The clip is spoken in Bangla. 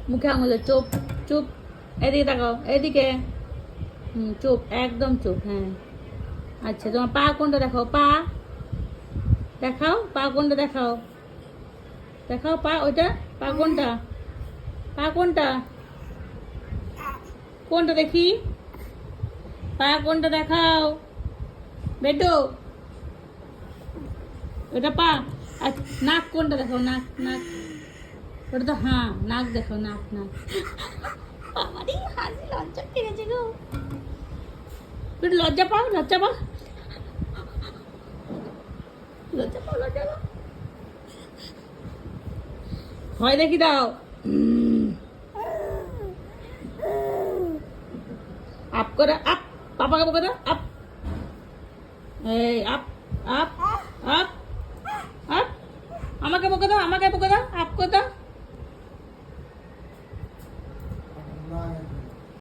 মুখে আঙুল দাও, চুপ চুপ। এদিকে তাকাও, এদিকে। চুপ, একদম চুপ। হ্যাঁ, আচ্ছা, তোমার পা কোনটা দেখাও, পা দেখাও, পা কোনটা দেখাও, দেখাও পা, ওইটা পা কোনটা, পা কোনটা, কোনটা দেখি, পা কোনটা দেখাও বেটো, ওটা পা। আচ্ছা, নাক কোনটা দেখাও, নাক, নাক, ওটা তো হ্যাঁ, নাক দেখাও, নাক, নাক। আমারই হাসি লজ্জা পেয়েছে গো, একটু লজ্জা পাও, লজ্জা পাও, লজ্জা পাও, লজ্জা পাও। ভয় দেখি দাও। আপ করে, আপ, পাপাকে বকে দাও, আপ, এই আপ, আপ, আপ, আপ, আমাকে বকে দাও, আমাকে বকে দাও, আপ করে দাও।